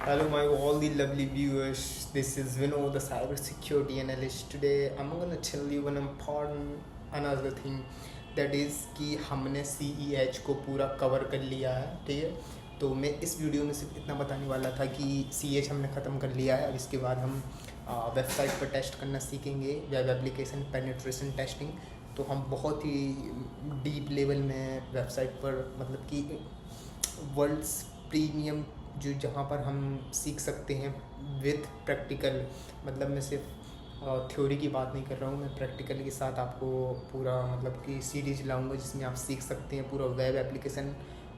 Hello, my all the lovely viewers. This is Vinod, the cybersecurity analyst. Today, I'm gonna tell you one important another thing, that is कि हमने CEH को पूरा cover कर लिया है, ठीक है। तो मैं इस वीडियो में सिर्फ इतना बताने वाला था कि CEH हमने ख़त्म कर लिया है। अब इसके बाद हम वेबसाइट पर टेस्ट करना सीखेंगे, वेब एप्लीकेशन पेनिट्रेशन टेस्टिंग। तो हम बहुत ही डीप लेवल में वेबसाइट पर, मतलब कि वर्ल्ड्स प्रीमियम, जो जहाँ पर हम सीख सकते हैं विद प्रैक्टिकल। मतलब मैं सिर्फ थ्योरी की बात नहीं कर रहा हूँ, मैं प्रैक्टिकल के साथ आपको पूरा मतलब कि सीरीज लाऊंगा जिसमें आप सीख सकते हैं पूरा web application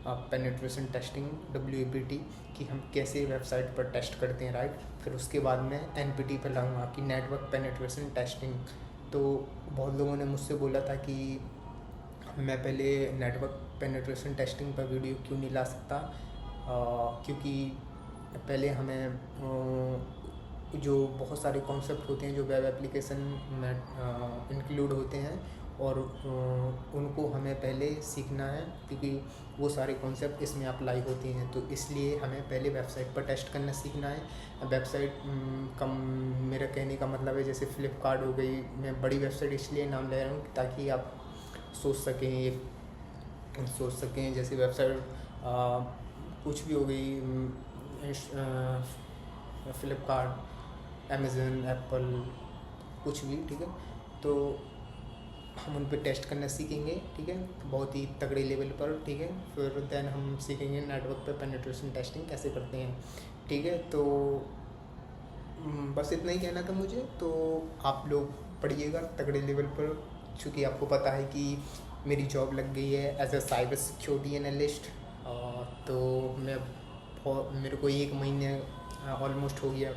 penetration testing WAPT, कि हम कैसे वेबसाइट पर टेस्ट करते हैं, राइट। फिर उसके बाद मैं NPT पर लाऊंगा कि नेटवर्क पेनिट्रेशन टेस्टिंग। तो बहुत लोगों ने मुझसे बोला था कि मैं पहले नेटवर्क पेनिट्रेशन टेस्टिंग पर वीडियो क्यों नहीं ला सकता, क्योंकि पहले हमें जो बहुत सारे कॉन्सेप्ट होते हैं जो वेब एप्लीकेशन में इंक्लूड होते हैं, और उनको हमें पहले सीखना है, क्योंकि वो सारे कॉन्सेप्ट इसमें अप्लाई होते हैं। तो इसलिए हमें पहले वेबसाइट पर टेस्ट करना सीखना है। वेबसाइट कम, मेरा कहने का मतलब है जैसे फ्लिपकार्ट हो गई, मैं बड़ी वेबसाइट इसलिए नाम ले रहा हूँ ताकि आप सोच सकें जैसे वेबसाइट कुछ भी हो गई, फ्लिपकार्ट, अमेज़न, एप्पल, कुछ भी, ठीक है। तो हम उन पर टेस्ट करना सीखेंगे, ठीक है, बहुत ही तगड़े लेवल पर, ठीक है। फिर देन हम सीखेंगे नेटवर्क पे पेनिट्रेशन टेस्टिंग कैसे करते हैं, ठीक है। तो बस इतना ही कहना था मुझे। तो आप लोग पढ़िएगा तगड़े लेवल पर, चूँकि आपको पता है कि मेरी जॉब लग गई है as a cyber security analyst. तो मेरे को 1 महीने ऑलमोस्ट हो गया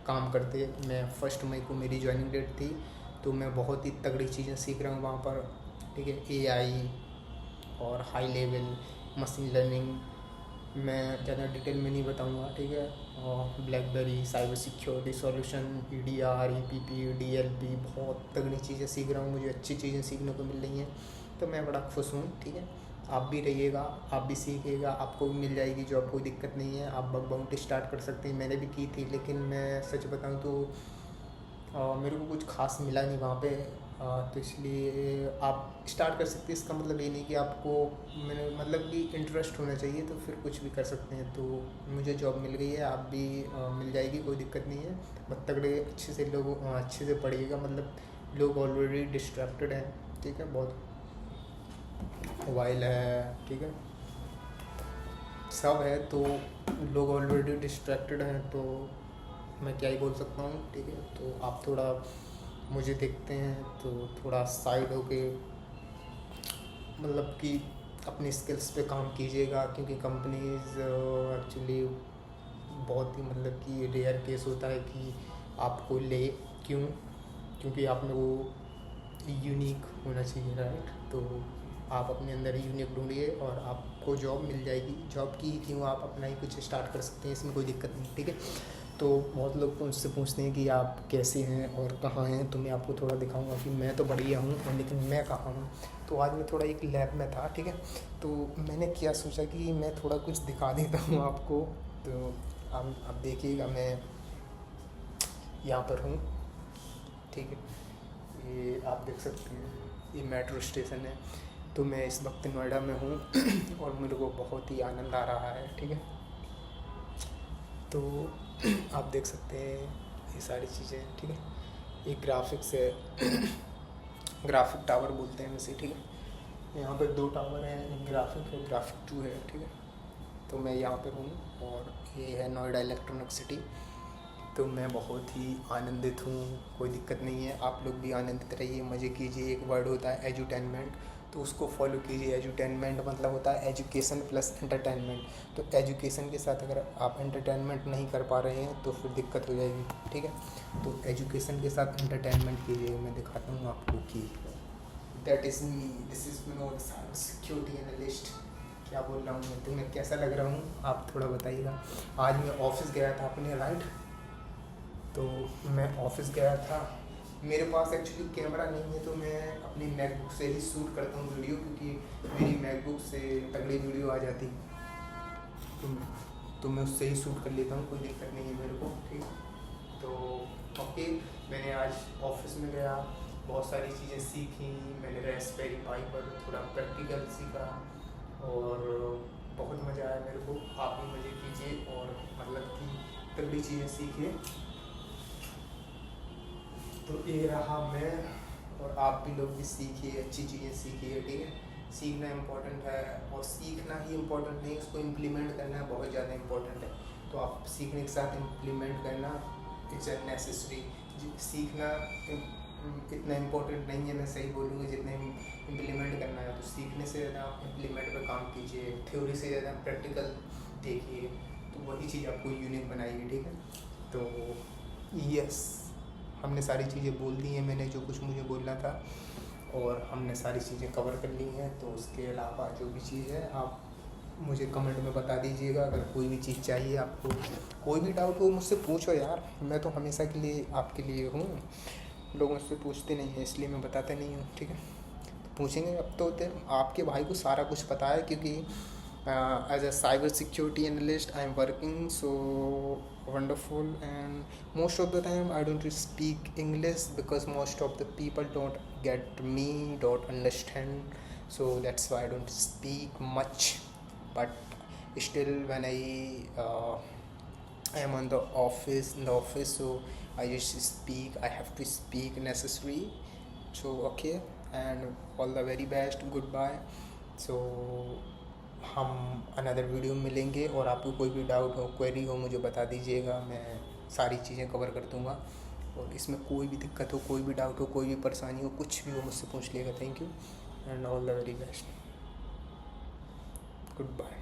काम करते। मैं 1 मई को मेरी ज्वाइनिंग डेट थी। तो मैं बहुत ही तगड़ी चीज़ें सीख रहा हूँ वहाँ पर, ठीक है। AI और हाई लेवल मशीन लर्निंग, मैं ज़्यादा डिटेल में नहीं बताऊँगा, ठीक है। और blackberry, cyber security solution, EDR, EPP, DLP, बहुत तगड़ी चीज़ें सीख रहा हूँ, मुझे अच्छी चीज़ें सीखने को मिल रही हैं। तो मैं बड़ा खुश हूँ, ठीक है। आप भी रहिएगा, आप भी सीखिएगा, आपको भी मिल जाएगी जॉब, कोई दिक्कत नहीं है। आप बग बाउंटी स्टार्ट कर सकते हैं, मैंने भी की थी, लेकिन मैं सच बताऊँ तो मेरे को कुछ खास मिला नहीं वहाँ पे। तो इसलिए आप स्टार्ट कर सकते हैं। इसका मतलब ये नहीं कि आपको, मैंने मतलब कि इंटरेस्ट होना चाहिए, तो फिर कुछ भी कर सकते हैं। तो मुझे जॉब मिल गई है, आप भी मिल जाएगी, कोई दिक्कत नहीं है। बस तगड़े अच्छे से पढ़िएगा। मतलब लोग ऑलरेडी डिस्ट्रैक्टेड हैं, ठीक है, बहुत मोबाइल है, ठीक है, सब है। तो लोग ऑलरेडी डिस्ट्रैक्टेड हैं, तो मैं क्या ही बोल सकता हूँ, ठीक है। तो आप थोड़ा मुझे देखते हैं तो थोड़ा साइड होके, मतलब कि अपनी स्किल्स पे काम कीजिएगा, क्योंकि कंपनीज एक्चुअली बहुत ही, मतलब कि रेयर केस होता है कि आपको ले। क्यों? क्योंकि आप में वो यूनिक होना चाहिए, राइट। तो आप अपने अंदर ही यूनिक ढूंढिए और आपको जॉब मिल जाएगी। जॉब की क्यों, आप अपना ही कुछ स्टार्ट कर सकते हैं, इसमें कोई दिक्कत नहीं, ठीक है। तो बहुत लोग तो मुझसे पूछते हैं कि आप कैसे हैं और कहाँ हैं, तो मैं आपको थोड़ा दिखाऊंगा कि मैं तो बढ़िया हूँ, और लेकिन मैं कहाँ हूँ। तो आज मैं थोड़ा एक लैब में था, ठीक है। तो मैंने क्या सोचा कि मैं थोड़ा कुछ दिखा देता हूँ आपको। तो अब देखिएगा, मैं यहाँ पर हूँ, ठीक है। ये आप देख सकते हैं, ये मेट्रो स्टेशन है। तो मैं इस वक्त नोएडा में हूँ और मेरे को बहुत ही आनंद आ रहा है, ठीक है। तो आप देख सकते हैं ये सारी चीज़ें, ठीक है। ये ग्राफिक्स है ग्राफिक टावर बोलते हैं वैसे, ठीक है। यहाँ पर 2 टावर हैं, एक ग्राफिक है, ग्राफिक 2 है, ठीक है। तो मैं यहाँ पे हूँ, और ये है नोएडा इलेक्ट्रॉनिक सिटी। तो मैं बहुत ही आनंदित हूँ, कोई दिक्कत नहीं है। आप लोग भी आनंदित रहिए, मज़े कीजिए। एक वर्ड होता है एजुटेनमेंट, तो उसको फॉलो कीजिए। एजुटेनमेंट मतलब होता है एजुकेशन प्लस एंटरटेनमेंट। तो एजुकेशन के साथ अगर आप एंटरटेनमेंट नहीं कर पा रहे हैं तो फिर दिक्कत हो जाएगी, ठीक है। तो एजुकेशन के साथ एंटरटेनमेंट कीजिए। मैं दिखाता हूँ आपको कि that is me, this is Vinod, cyber security analyst. क्या बोल रहा हूँ मैं, तुम्हें कैसा लग रहा हूँ, आप थोड़ा बताइएगा। आज मैं ऑफिस गया था अपने, राइट। तो मैं ऑफिस गया था, मेरे पास एक्चुअली कैमरा नहीं है, तो मैं अपनी मैकबुक से ही शूट करता हूँ वीडियो, क्योंकि मेरी मैकबुक से तगड़ी वीडियो आ जाती। तो तो मैं उससे ही शूट कर लेता हूँ, कोई दिक्कत नहीं है मेरे को। ठीक, तो ओके, मैंने आज ऑफिस में गया, बहुत सारी चीज़ें सीखी, मैंने रेस्पबेरी पाई पर थोड़ा प्रैक्टिकल सीखा और बहुत मज़ा आया मेरे को। आप भी मज़े कीजिए और मतलब कि तगड़ी चीज़ें सीखिए। तो ये रहा मैं, और आप भी लोग भी सीखिए, अच्छी चीज़ें सीखिए। ठीक है, सीखना इम्पोर्टेंट है, और सीखना ही इम्पोर्टेंट नहीं, उसको इम्प्लीमेंट करना बहुत ज़्यादा इम्पोर्टेंट है। तो आप सीखने के साथ इम्प्लीमेंट करना इट्स अ नेसेसरी। सीखना इतना इम्पोर्टेंट नहीं है, मैं सही बोलूँगा, जितना इम्प्लीमेंट करना है। तो सीखने से ज़्यादा इम्प्लीमेंट पे काम कीजिए, थ्योरी से ज़्यादा प्रैक्टिकल देखिए, तो वही चीज़ आपको यूनिक बनाएगी। ठीक है, तो यस, हमने सारी चीज़ें बोल दी हैं, मैंने जो कुछ मुझे बोलना था, और हमने सारी चीज़ें कवर कर ली हैं। तो उसके अलावा जो भी चीज़ है आप मुझे कमेंट में बता दीजिएगा। अगर कोई भी चीज़ चाहिए आपको, कोई भी डाउट हो मुझसे पूछो यार, मैं तो हमेशा के लिए आपके लिए हूँ। लोग मुझसे पूछते नहीं हैं इसलिए मैं बताता नहीं हूँ। ठीक है, तो पूछेंगे। अब तो आपके भाई को सारा कुछ पता है, क्योंकि as a cyber security analyst I am working so wonderful, and most of the time I don't speak English because most of the people don't get me, don't understand, so that's why I don't speak much. But still when I am on the office, in the office, so I just speak, I have to speak necessary. So okay, and all the very best, goodbye. So हम another video में मिलेंगे, और आपको कोई भी doubt हो, query हो, मुझे बता दीजिएगा, मैं सारी चीज़ें कवर कर दूंगा। और इसमें कोई भी दिक्कत हो, कोई भी डाउट हो, कोई भी परेशानी हो, कुछ भी हो, मुझसे पूछ लिएगा। Thank you and all the very best, good bye.